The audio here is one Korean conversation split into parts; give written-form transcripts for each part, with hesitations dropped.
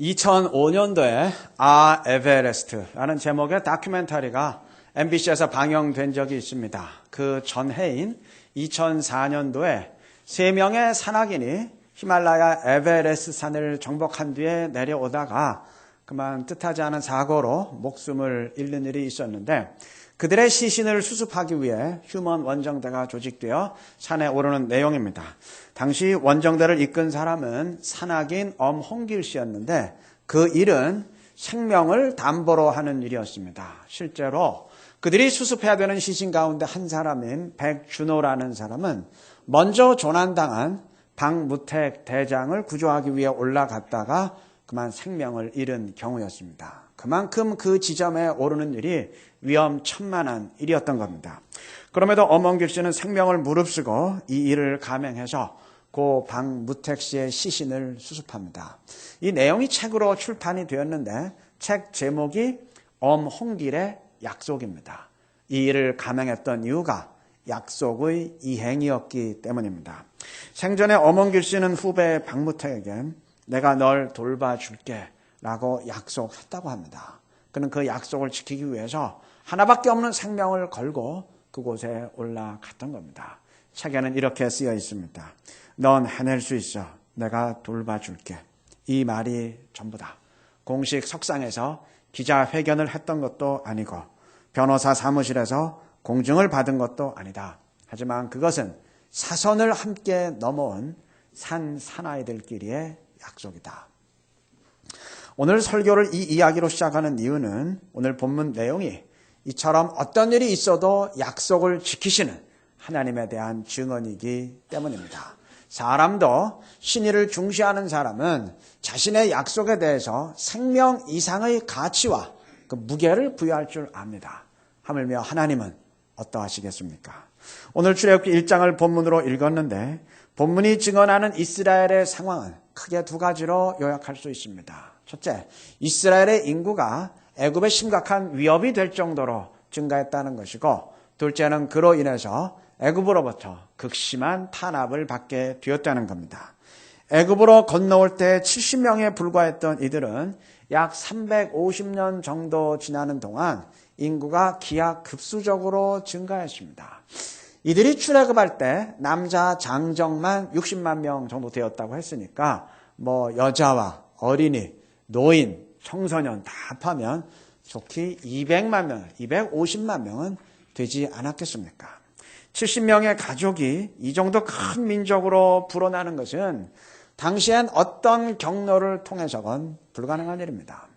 2005년도에 아 에베레스트라는 제목의 다큐멘터리가 MBC에서 방영된 적이 있습니다. 그 전해인 2004년도에 3명의 산악인이 히말라야 에베레스트 산을 정복한 뒤에 내려오다가 그만 뜻하지 않은 사고로 목숨을 잃는 일이 있었는데, 그들의 시신을 수습하기 위해 휴먼 원정대가 조직되어 산에 오르는 내용입니다. 당시 원정대를 이끈 사람은 산악인 엄홍길 씨였는데, 그 일은 생명을 담보로 하는 일이었습니다. 실제로 그들이 수습해야 되는 시신 가운데 한 사람인 백준호라는 사람은 먼저 조난당한 박무택 대장을 구조하기 위해 올라갔다가 그만 생명을 잃은 경우였습니다. 그만큼 그 지점에 오르는 일이 위험천만한 일이었던 겁니다. 그럼에도 엄홍길 씨는 생명을 무릅쓰고 이 일을 감행해서 고 박무택 씨의 시신을 수습합니다. 이 내용이 책으로 출판이 되었는데 책 제목이 엄홍길의 약속입니다. 이 일을 감행했던 이유가 약속의 이행이었기 때문입니다. 생전에 엄홍길 씨는 후배 박무택에게 내가 널 돌봐줄게 라고 약속했다고 합니다. 그는 그 약속을 지키기 위해서 하나밖에 없는 생명을 걸고 그곳에 올라갔던 겁니다. 책에는 이렇게 쓰여 있습니다. 넌 해낼 수 있어. 내가 돌봐줄게. 이 말이 전부다. 공식 석상에서 기자회견을 했던 것도 아니고 변호사 사무실에서 공증을 받은 것도 아니다. 하지만 그것은 사선을 함께 넘어온 산 사나이들끼리의 약속이다. 오늘 설교를 이 이야기로 시작하는 이유는 오늘 본문 내용이 이처럼 어떤 일이 있어도 약속을 지키시는 하나님에 대한 증언이기 때문입니다. 사람도 신의를 중시하는 사람은 자신의 약속에 대해서 생명 이상의 가치와 그 무게를 부여할 줄 압니다. 하물며 하나님은 어떠하시겠습니까? 오늘 출애굽기 1장을 본문으로 읽었는데 본문이 증언하는 이스라엘의 상황은 크게 두 가지로 요약할 수 있습니다. 첫째, 이스라엘의 인구가 애굽의 심각한 위협이 될 정도로 증가했다는 것이고, 둘째는 그로 인해서 애굽으로부터 극심한 탄압을 받게 되었다는 겁니다. 애굽으로 건너올 때 70명에 불과했던 이들은 약 350년 정도 지나는 동안 인구가 기하급수적으로 증가했습니다. 이들이 출애굽할 때 남자 장정만 60만 명 정도 되었다고 했으니까 여자와 어린이, 노인, 청소년 다 합하면 좋게 200만 명, 250만 명은 되지 않았겠습니까? 70명의 가족이 이 정도 큰 민족으로 불어나는 것은 당시엔 어떤 경로를 통해서건 불가능한 일입니다.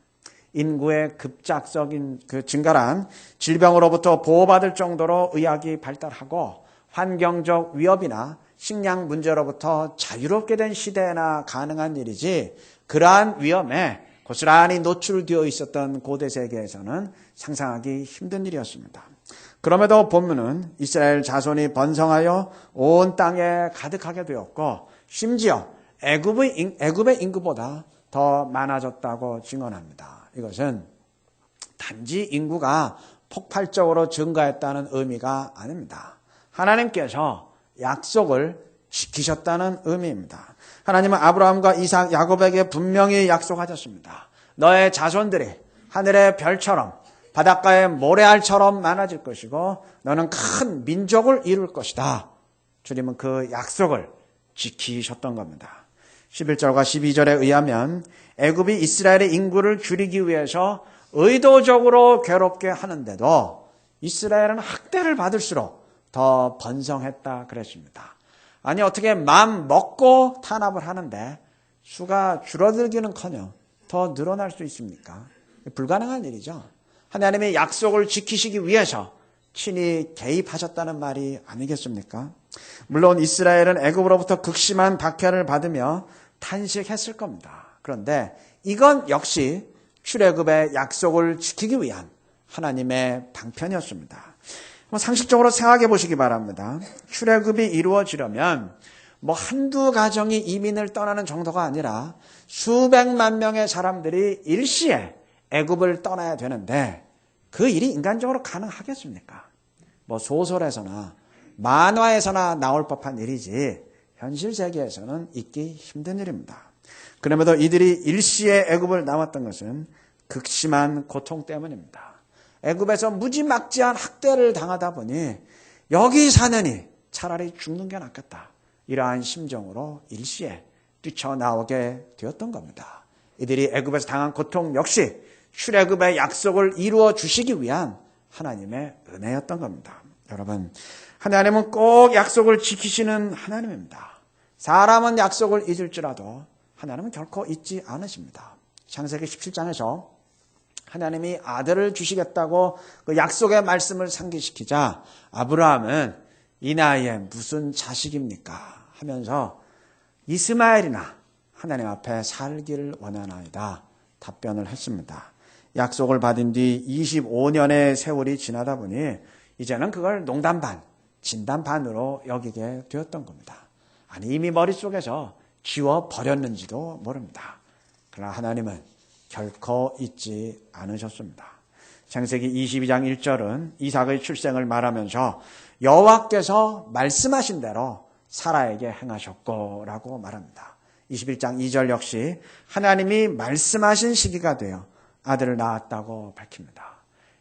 인구의 급작적인 그 증가란 질병으로부터 보호받을 정도로 의학이 발달하고 환경적 위협이나 식량 문제로부터 자유롭게 된 시대에나 가능한 일이지, 그러한 위험에 고스란히 노출되어 있었던 고대 세계에서는 상상하기 힘든 일이었습니다. 그럼에도 본문은 이스라엘 자손이 번성하여 온 땅에 가득하게 되었고, 심지어 애굽의 인구보다 더 많아졌다고 증언합니다. 이것은 단지 인구가 폭발적으로 증가했다는 의미가 아닙니다. 하나님께서 약속을 지키셨다는 의미입니다. 하나님은 아브라함과 이삭, 야곱에게 분명히 약속하셨습니다. 너의 자손들이 하늘의 별처럼 바닷가의 모래알처럼 많아질 것이고 너는 큰 민족을 이룰 것이다. 주님은 그 약속을 지키셨던 겁니다. 11절과 12절에 의하면 애굽이 이스라엘의 인구를 줄이기 위해서 의도적으로 괴롭게 하는데도 이스라엘은 학대를 받을수록 더 번성했다 그랬습니다. 아니, 어떻게 마음 먹고 탄압을 하는데 수가 줄어들기는커녕 더 늘어날 수 있습니까? 불가능한 일이죠. 하나님의 약속을 지키시기 위해서 친히 개입하셨다는 말이 아니겠습니까? 물론 이스라엘은 애굽으로부터 극심한 박해를 받으며 탄식했을 겁니다. 그런데 이건 역시 출애굽의 약속을 지키기 위한 하나님의 방편이었습니다. 상식적으로 생각해 보시기 바랍니다. 출애굽이 이루어지려면 한두 가정이 이민을 떠나는 정도가 아니라 수백만 명의 사람들이 일시에 애굽을 떠나야 되는데 그 일이 인간적으로 가능하겠습니까? 소설에서나 만화에서나 나올 법한 일이지 현실 세계에서는 있기 힘든 일입니다. 그럼에도 이들이 일시에 애굽을 나왔던 것은 극심한 고통 때문입니다. 애굽에서 무지막지한 학대를 당하다 보니 여기 사느니 차라리 죽는 게 낫겠다. 이러한 심정으로 일시에 뛰쳐나오게 되었던 겁니다. 이들이 애굽에서 당한 고통 역시 출애굽의 약속을 이루어 주시기 위한 하나님의 은혜였던 겁니다. 여러분, 하나님은 꼭 약속을 지키시는 하나님입니다. 사람은 약속을 잊을지라도 하나님은 결코 잊지 않으십니다. 창세기 17장에서 하나님이 아들을 주시겠다고 그 약속의 말씀을 상기시키자 아브라함은 이 나이에 무슨 자식입니까? 하면서 이스마엘이나 하나님 앞에 살기를 원하나이다 답변을 했습니다. 약속을 받은 뒤 25년의 세월이 지나다 보니 이제는 그걸 농담 반, 진담 반으로 여기게 되었던 겁니다. 아니 이미 머릿속에서 지워버렸는지도 모릅니다. 그러나 하나님은 결코 잊지 않으셨습니다. 창세기 22장 1절은 이삭의 출생을 말하면서 여호와께서 말씀하신 대로 사라에게 행하셨고 라고 말합니다. 21장 2절 역시 하나님이 말씀하신 시기가 되어 아들을 낳았다고 밝힙니다.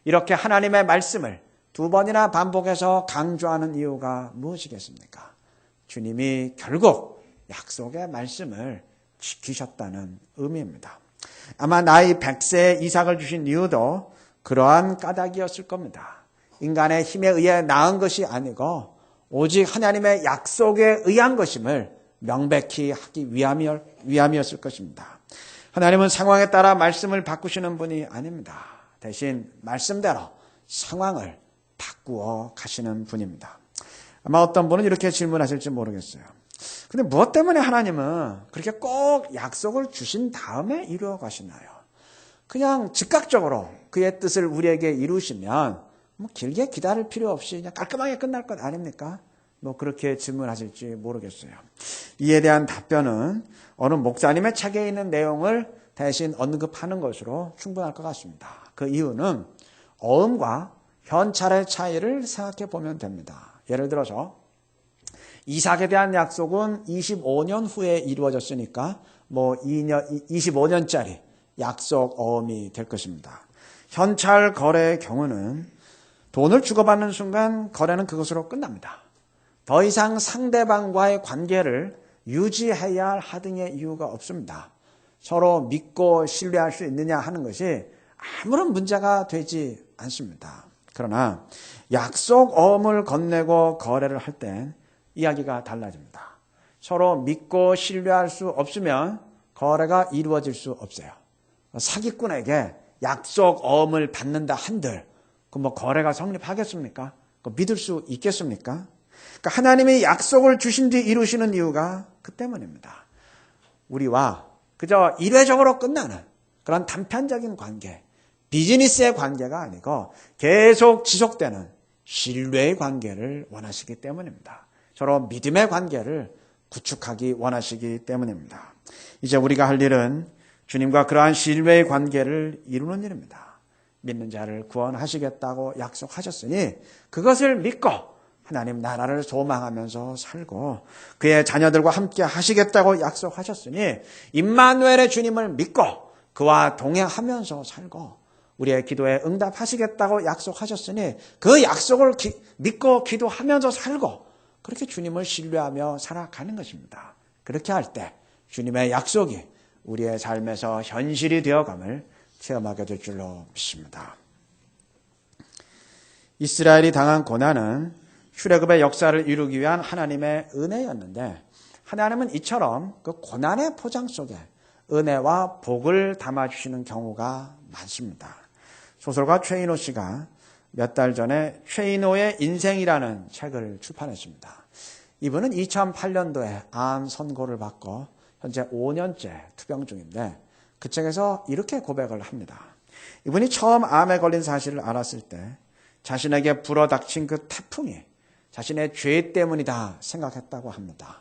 이렇게 하나님의 말씀을 두 번이나 반복해서 강조하는 이유가 무엇이겠습니까? 주님이 결국 약속의 말씀을 지키셨다는 의미입니다. 아마 나이 100세에 이삭을 주신 이유도 그러한 까닭이었을 겁니다. 인간의 힘에 의해 낳은 것이 아니고 오직 하나님의 약속에 의한 것임을 명백히 하기 위함이었을 것입니다. 하나님은 상황에 따라 말씀을 바꾸시는 분이 아닙니다. 대신 말씀대로 상황을 바꾸어 가시는 분입니다. 아마 어떤 분은 이렇게 질문하실지 모르겠어요. 근데 무엇 때문에 하나님은 그렇게 꼭 약속을 주신 다음에 이루어 가시나요? 그냥 즉각적으로 그의 뜻을 우리에게 이루시면 뭐 길게 기다릴 필요 없이 그냥 깔끔하게 끝날 것 아닙니까? 뭐 그렇게 질문하실지 모르겠어요. 이에 대한 답변은 어느 목사님의 책에 있는 내용을 대신 언급하는 것으로 충분할 것 같습니다. 그 이유는 어음과 현찰의 차이를 생각해 보면 됩니다. 예를 들어서 이삭에 대한 약속은 25년 후에 이루어졌으니까 뭐 25년짜리 약속 어음이 될 것입니다. 현찰 거래의 경우는 돈을 주고받는 순간 거래는 그것으로 끝납니다. 더 이상 상대방과의 관계를 유지해야 할 하등의 이유가 없습니다. 서로 믿고 신뢰할 수 있느냐 하는 것이 아무런 문제가 되지 않습니다. 그러나 약속 어음을 건네고 거래를 할 땐 이야기가 달라집니다. 서로 믿고 신뢰할 수 없으면 거래가 이루어질 수 없어요. 사기꾼에게 약속 어음을 받는다 한들 그 뭐 거래가 성립하겠습니까? 믿을 수 있겠습니까? 그러니까 하나님이 약속을 주신 뒤 이루시는 이유가 그 때문입니다. 우리와 그저 일회적으로 끝나는 그런 단편적인 관계, 비즈니스의 관계가 아니고 계속 지속되는 신뢰의 관계를 원하시기 때문입니다. 서로 믿음의 관계를 구축하기 원하시기 때문입니다. 이제 우리가 할 일은 주님과 그러한 신뢰의 관계를 이루는 일입니다. 믿는 자를 구원하시겠다고 약속하셨으니 그것을 믿고 하나님 나라를 소망하면서 살고 그의 자녀들과 함께 하시겠다고 약속하셨으니 임마누엘의 주님을 믿고 그와 동행하면서 살고 우리의 기도에 응답하시겠다고 약속하셨으니 그 약속을 믿고 기도하면서 살고 그렇게 주님을 신뢰하며 살아가는 것입니다. 그렇게 할 때 주님의 약속이 우리의 삶에서 현실이 되어감을 체험하게 될 줄로 믿습니다. 이스라엘이 당한 고난은 출애굽의 역사를 이루기 위한 하나님의 은혜였는데 하나님은 이처럼 그 고난의 포장 속에 은혜와 복을 담아주시는 경우가 많습니다. 소설가 최인호 씨가 몇 달 전에 최인호의 인생이라는 책을 출판했습니다. 이분은 2008년도에 암 선고를 받고 현재 5년째 투병 중인데 그 책에서 이렇게 고백을 합니다. 이분이 처음 암에 걸린 사실을 알았을 때 자신에게 불어닥친 그 태풍이 자신의 죄 때문이다 생각했다고 합니다.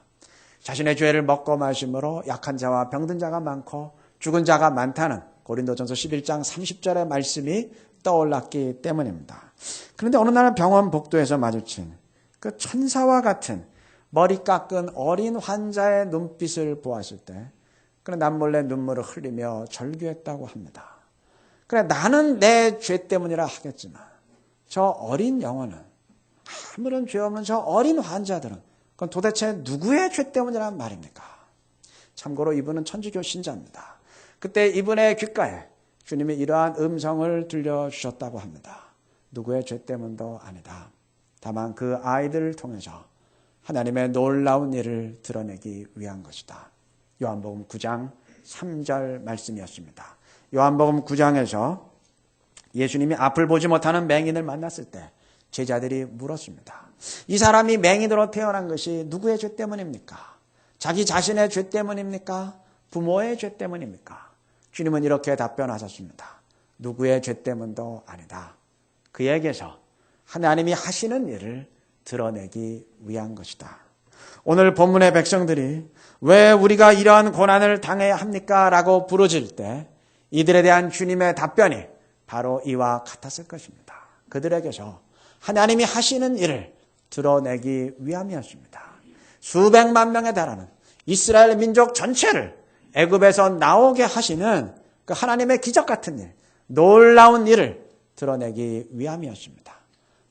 자신의 죄를 먹고 마심으로 약한 자와 병든 자가 많고 죽은 자가 많다는 고린도전서 11장 30절의 말씀이 떠올랐기 때문입니다. 그런데 어느 날 병원 복도에서 마주친 그 천사와 같은 머리 깎은 어린 환자의 눈빛을 보았을 때 그래 남몰래 눈물을 흘리며 절규했다고 합니다. 그래 나는 내 죄 때문이라 하겠지만 저 어린 영혼은, 아무런 죄 없는 저 어린 환자들은 그건 도대체 누구의 죄 때문이란 말입니까? 참고로 이분은 천주교 신자입니다. 그때 이분의 귓가에 주님이 이러한 음성을 들려주셨다고 합니다. 누구의 죄 때문도 아니다. 다만 그 아이들을 통해서 하나님의 놀라운 일을 드러내기 위한 것이다. 요한복음 9장 3절 말씀이었습니다. 요한복음 9장에서 예수님이 앞을 보지 못하는 맹인을 만났을 때 제자들이 물었습니다. 이 사람이 맹인으로 태어난 것이 누구의 죄 때문입니까? 자기 자신의 죄 때문입니까? 부모의 죄 때문입니까? 주님은 이렇게 답변하셨습니다. 누구의 죄 때문도 아니다. 그에게서 하나님이 하시는 일을 드러내기 위한 것이다. 오늘 본문의 백성들이 왜 우리가 이러한 고난을 당해야 합니까? 라고 부르질 때 이들에 대한 주님의 답변이 바로 이와 같았을 것입니다. 그들에게서 하나님이 하시는 일을 드러내기 위함이었습니다. 수백만 명에 달하는 이스라엘 민족 전체를 애굽에서 나오게 하시는 그 하나님의 기적 같은 일, 놀라운 일을 드러내기 위함이었습니다.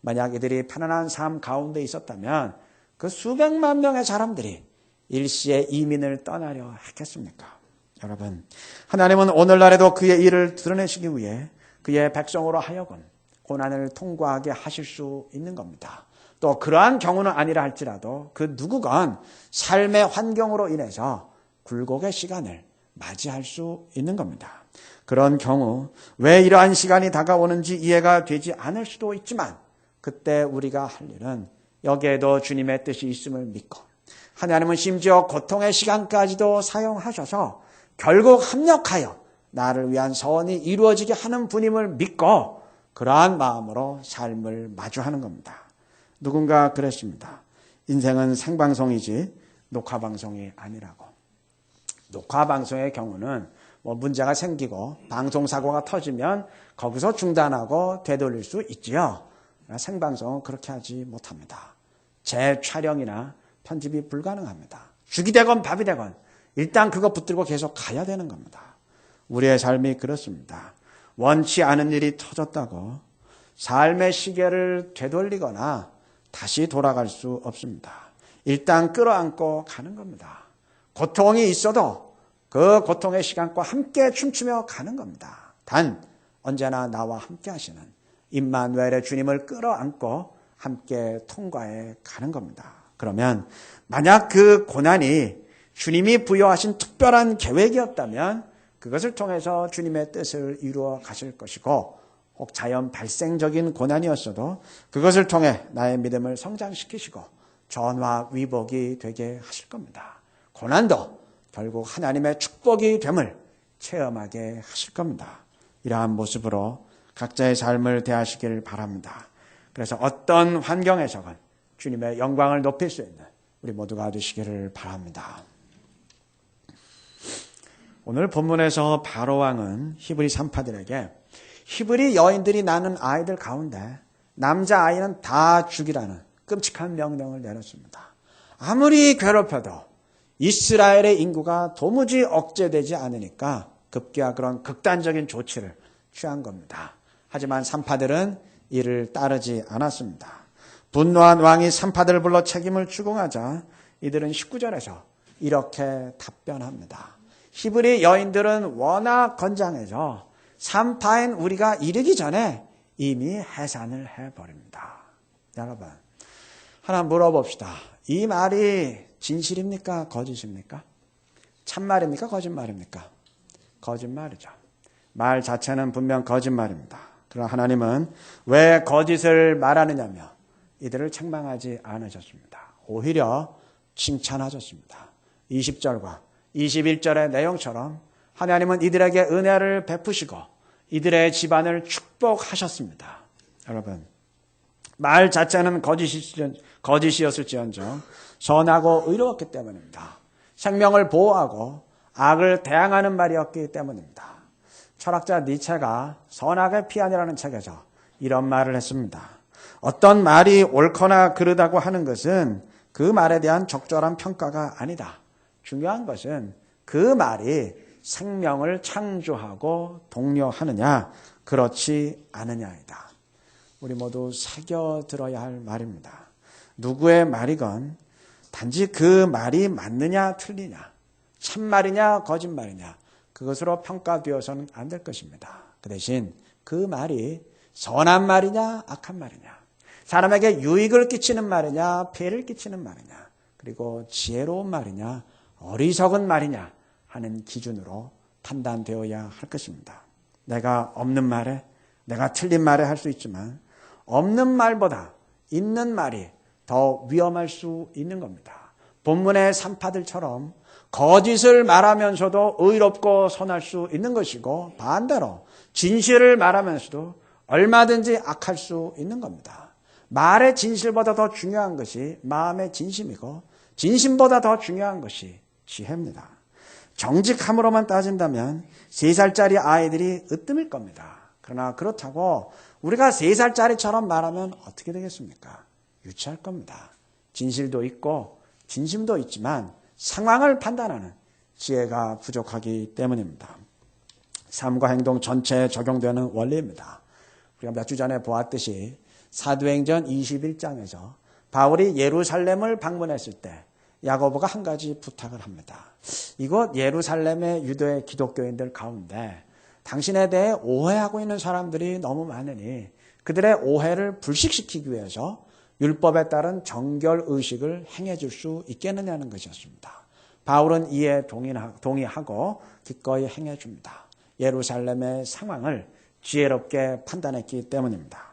만약 이들이 편안한 삶 가운데 있었다면 그 수백만 명의 사람들이 일시에 이민을 떠나려 했겠습니까? 여러분, 하나님은 오늘날에도 그의 일을 드러내시기 위해 그의 백성으로 하여금 고난을 통과하게 하실 수 있는 겁니다. 또 그러한 경우는 아니라 할지라도 그 누구건 삶의 환경으로 인해서 굴곡의 시간을 맞이할 수 있는 겁니다. 그런 경우 왜 이러한 시간이 다가오는지 이해가 되지 않을 수도 있지만 그때 우리가 할 일은 여기에도 주님의 뜻이 있음을 믿고 하나님은 심지어 고통의 시간까지도 사용하셔서 결국 합력하여 나를 위한 선이 이루어지게 하는 분임을 믿고 그러한 마음으로 삶을 마주하는 겁니다. 누군가 그랬습니다. 인생은 생방송이지 녹화방송이 아니라고. 녹화방송의 경우는 문제가 생기고 방송사고가 터지면 거기서 중단하고 되돌릴 수 있지요. 생방송은 그렇게 하지 못합니다. 재촬영이나 편집이 불가능합니다. 죽이 되건 밥이 되건 일단 그거 붙들고 계속 가야 되는 겁니다. 우리의 삶이 그렇습니다. 원치 않은 일이 터졌다고 삶의 시계를 되돌리거나 다시 돌아갈 수 없습니다. 일단 끌어안고 가는 겁니다. 고통이 있어도 그 고통의 시간과 함께 춤추며 가는 겁니다. 단 언제나 나와 함께 하시는 임마누엘의 주님을 끌어안고 함께 통과해 가는 겁니다. 그러면 만약 그 고난이 주님이 부여하신 특별한 계획이었다면 그것을 통해서 주님의 뜻을 이루어 가실 것이고 혹 자연 발생적인 고난이었어도 그것을 통해 나의 믿음을 성장시키시고 전화 위복이 되게 하실 겁니다. 고난도 결국 하나님의 축복이 됨을 체험하게 하실 겁니다. 이러한 모습으로 각자의 삶을 대하시길 바랍니다. 그래서 어떤 환경에서건 주님의 영광을 높일 수 있는 우리 모두가 되시기를 바랍니다. 오늘 본문에서 바로왕은 히브리 산파들에게 히브리 여인들이 낳는 아이들 가운데 남자아이는 다 죽이라는 끔찍한 명령을 내렸습니다. 아무리 괴롭혀도 이스라엘의 인구가 도무지 억제되지 않으니까 급기야 그런 극단적인 조치를 취한 겁니다. 하지만 산파들은 이를 따르지 않았습니다. 분노한 왕이 산파들을 불러 책임을 추궁하자 이들은 19절에서 이렇게 답변합니다. 히브리 여인들은 워낙 건장해서 산파인 우리가 이르기 전에 이미 해산을 해버립니다. 여러분, 하나 물어봅시다. 이 말이 진실입니까? 거짓입니까? 참말입니까? 거짓말입니까? 거짓말이죠. 말 자체는 분명 거짓말입니다. 그러나 하나님은 왜 거짓을 말하느냐며 이들을 책망하지 않으셨습니다. 오히려 칭찬하셨습니다. 20절과 21절의 내용처럼 하나님은 이들에게 은혜를 베푸시고 이들의 집안을 축복하셨습니다. 여러분, 말 자체는 거짓이었을지언정 선하고 의로웠기 때문입니다. 생명을 보호하고 악을 대항하는 말이었기 때문입니다. 철학자 니체가 선악의 피안이라는 책에서 이런 말을 했습니다. 어떤 말이 옳거나 그르다고 하는 것은 그 말에 대한 적절한 평가가 아니다. 중요한 것은 그 말이 생명을 창조하고 독려하느냐? 그렇지 않느냐이다. 우리 모두 새겨 들어야 할 말입니다. 누구의 말이건 단지 그 말이 맞느냐 틀리냐, 참말이냐 거짓말이냐, 그것으로 평가되어서는 안 될 것입니다. 그 대신 그 말이 선한 말이냐 악한 말이냐, 사람에게 유익을 끼치는 말이냐 폐를 끼치는 말이냐, 그리고 지혜로운 말이냐 어리석은 말이냐 하는 기준으로 판단되어야 할 것입니다. 내가 없는 말에, 내가 틀린 말에 할 수 있지만 없는 말보다 있는 말이 더 위험할 수 있는 겁니다. 본문의 산파들처럼 거짓을 말하면서도 의롭고 선할 수 있는 것이고, 반대로 진실을 말하면서도 얼마든지 악할 수 있는 겁니다. 말의 진실보다 더 중요한 것이 마음의 진심이고, 진심보다 더 중요한 것이 지혜입니다. 정직함으로만 따진다면 3살짜리 아이들이 으뜸일 겁니다. 그러나 그렇다고 우리가 3살짜리처럼 말하면 어떻게 되겠습니까? 유치할 겁니다. 진실도 있고 진심도 있지만 상황을 판단하는 지혜가 부족하기 때문입니다. 삶과 행동 전체에 적용되는 원리입니다. 우리가 몇 주 전에 보았듯이 사도행전 21장에서 바울이 예루살렘을 방문했을 때 야고보가 한 가지 부탁을 합니다. 이곳 예루살렘의 유대 기독교인들 가운데 당신에 대해 오해하고 있는 사람들이 너무 많으니 그들의 오해를 불식시키기 위해서 율법에 따른 정결 의식을 행해 줄 수 있겠느냐는 것이었습니다. 바울은 이에 동의하고 기꺼이 행해 줍니다. 예루살렘의 상황을 지혜롭게 판단했기 때문입니다.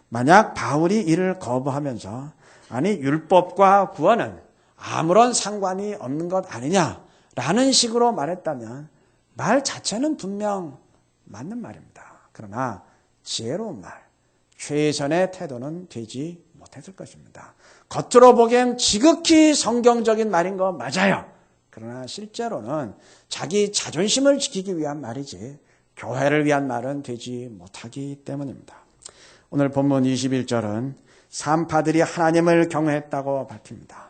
만약 바울이 이를 거부하면서 아니 율법과 구원은 아무런 상관이 없는 것 아니냐라는 식으로 말했다면 말 자체는 분명 맞는 말입니다. 그러나 지혜로운 말, 최선의 태도는 되지 못했을 것입니다. 겉으로 보기엔 지극히 성경적인 말인 거 맞아요. 그러나 실제로는 자기 자존심을 지키기 위한 말이지 교회를 위한 말은 되지 못하기 때문입니다. 오늘 본문 21절은 산파들이 하나님을 경외했다고 밝힙니다.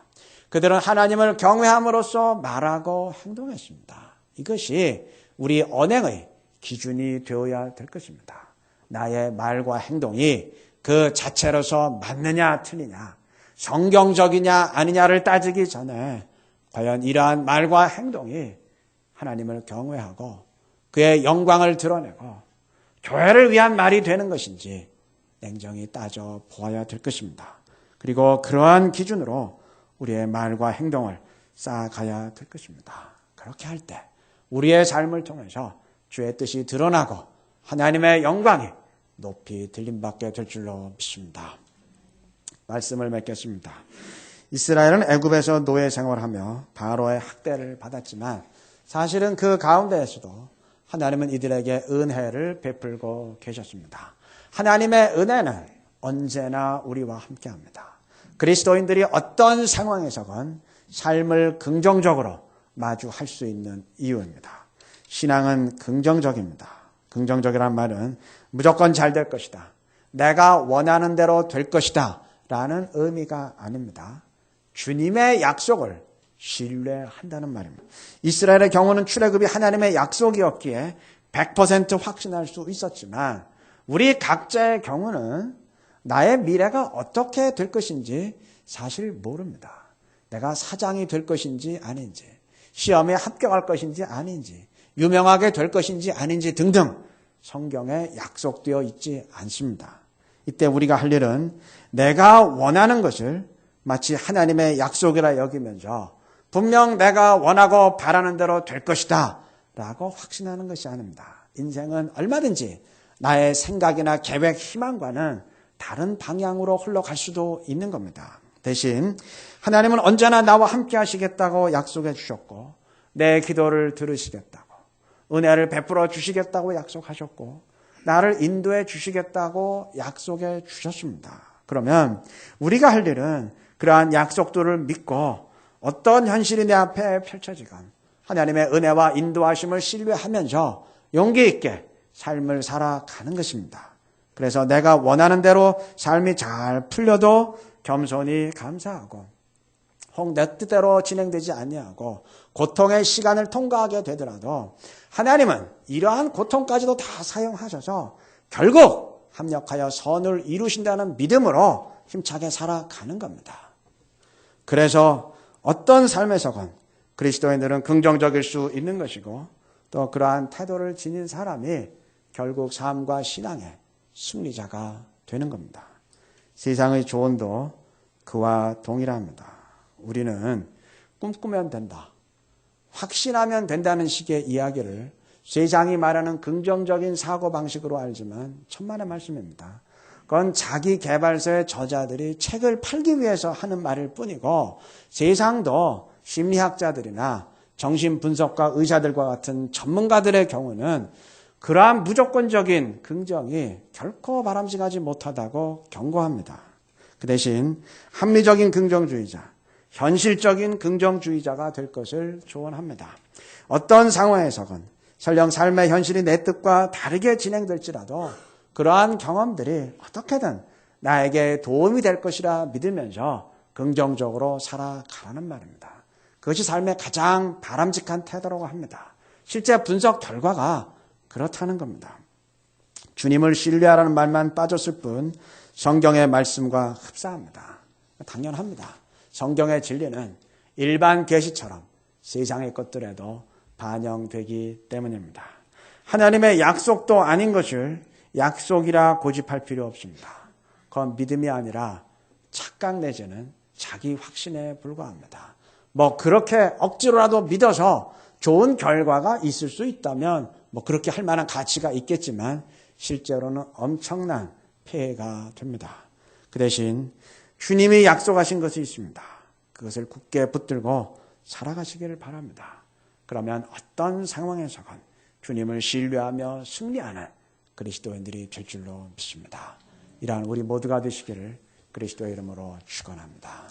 그들은 하나님을 경외함으로써 말하고 행동했습니다. 이것이 우리 언행의 기준이 되어야 될 것입니다. 나의 말과 행동이 그 자체로서 맞느냐 틀리냐, 성경적이냐 아니냐를 따지기 전에 과연 이러한 말과 행동이 하나님을 경외하고 그의 영광을 드러내고 교회를 위한 말이 되는 것인지 냉정히 따져 보아야 될 것입니다. 그리고 그러한 기준으로 우리의 말과 행동을 쌓아가야 될 것입니다. 그렇게 할 때 우리의 삶을 통해서 주의 뜻이 드러나고 하나님의 영광이 높이 들림받게 될 줄로 믿습니다. 말씀을 맺겠습니다. 이스라엘은 애굽에서 노예 생활하며 바로의 학대를 받았지만 사실은 그 가운데에서도 하나님은 이들에게 은혜를 베풀고 계셨습니다. 하나님의 은혜는 언제나 우리와 함께합니다. 그리스도인들이 어떤 상황에서건 삶을 긍정적으로 마주할 수 있는 이유입니다. 신앙은 긍정적입니다. 긍정적이란 말은 무조건 잘 될 것이다, 내가 원하는 대로 될 것이다 라는 의미가 아닙니다. 주님의 약속을 신뢰한다는 말입니다. 이스라엘의 경우는 출애굽이 하나님의 약속이었기에 100% 확신할 수 있었지만 우리 각자의 경우는 나의 미래가 어떻게 될 것인지 사실 모릅니다. 내가 사장이 될 것인지 아닌지, 시험에 합격할 것인지 아닌지, 유명하게 될 것인지 아닌지 등등 성경에 약속되어 있지 않습니다. 이때 우리가 할 일은 내가 원하는 것을 마치 하나님의 약속이라 여기면서 분명 내가 원하고 바라는 대로 될 것이다 라고 확신하는 것이 아닙니다. 인생은 얼마든지 나의 생각이나 계획, 희망과는 다른 방향으로 흘러갈 수도 있는 겁니다. 대신 하나님은 언제나 나와 함께 하시겠다고 약속해 주셨고 내 기도를 들으시겠다고 은혜를 베풀어 주시겠다고 약속하셨고 나를 인도해 주시겠다고 약속해 주셨습니다. 그러면 우리가 할 일은 그러한 약속들을 믿고 어떤 현실이 내 앞에 펼쳐지건 하나님의 은혜와 인도하심을 신뢰하면서 용기 있게 삶을 살아가는 것입니다. 그래서 내가 원하는 대로 삶이 잘 풀려도 겸손히 감사하고 혹 내 뜻대로 진행되지 아니하고 고통의 시간을 통과하게 되더라도 하나님은 이러한 고통까지도 다 사용하셔서 결국 합력하여 선을 이루신다는 믿음으로 힘차게 살아가는 겁니다. 그래서 어떤 삶에서건 그리스도인들은 긍정적일 수 있는 것이고 또 그러한 태도를 지닌 사람이 결국 삶과 신앙의 승리자가 되는 겁니다. 세상의 조언도 그와 동일합니다. 우리는 꿈꾸면 된다, 확신하면 된다는 식의 이야기를 세상이 말하는 긍정적인 사고방식으로 알지만 천만의 말씀입니다. 그건 자기 개발서의 저자들이 책을 팔기 위해서 하는 말일 뿐이고 세상도 심리학자들이나 정신분석가 의사들과 같은 전문가들의 경우는 그러한 무조건적인 긍정이 결코 바람직하지 못하다고 경고합니다. 그 대신 합리적인 긍정주의자, 현실적인 긍정주의자가 될 것을 조언합니다. 어떤 상황에서건 설령 삶의 현실이 내 뜻과 다르게 진행될지라도 그러한 경험들이 어떻게든 나에게 도움이 될 것이라 믿으면서 긍정적으로 살아가라는 말입니다. 그것이 삶의 가장 바람직한 태도라고 합니다. 실제 분석 결과가 그렇다는 겁니다. 주님을 신뢰하라는 말만 빠졌을 뿐 성경의 말씀과 흡사합니다. 당연합니다. 성경의 진리는 일반 계시처럼 세상의 것들에도 반영되기 때문입니다. 하나님의 약속도 아닌 것을 약속이라 고집할 필요 없습니다. 그건 믿음이 아니라 착각 내지는 자기 확신에 불과합니다. 그렇게 억지로라도 믿어서 좋은 결과가 있을 수 있다면 그렇게 할 만한 가치가 있겠지만 실제로는 엄청난 폐해가 됩니다. 그 대신 주님이 약속하신 것이 있습니다. 그것을 굳게 붙들고 살아가시기를 바랍니다. 그러면 어떤 상황에서건 주님을 신뢰하며 승리하는 그리스도인들이 될 줄로 믿습니다. 이러한 우리 모두가 되시기를 그리스도의 이름으로 축원합니다.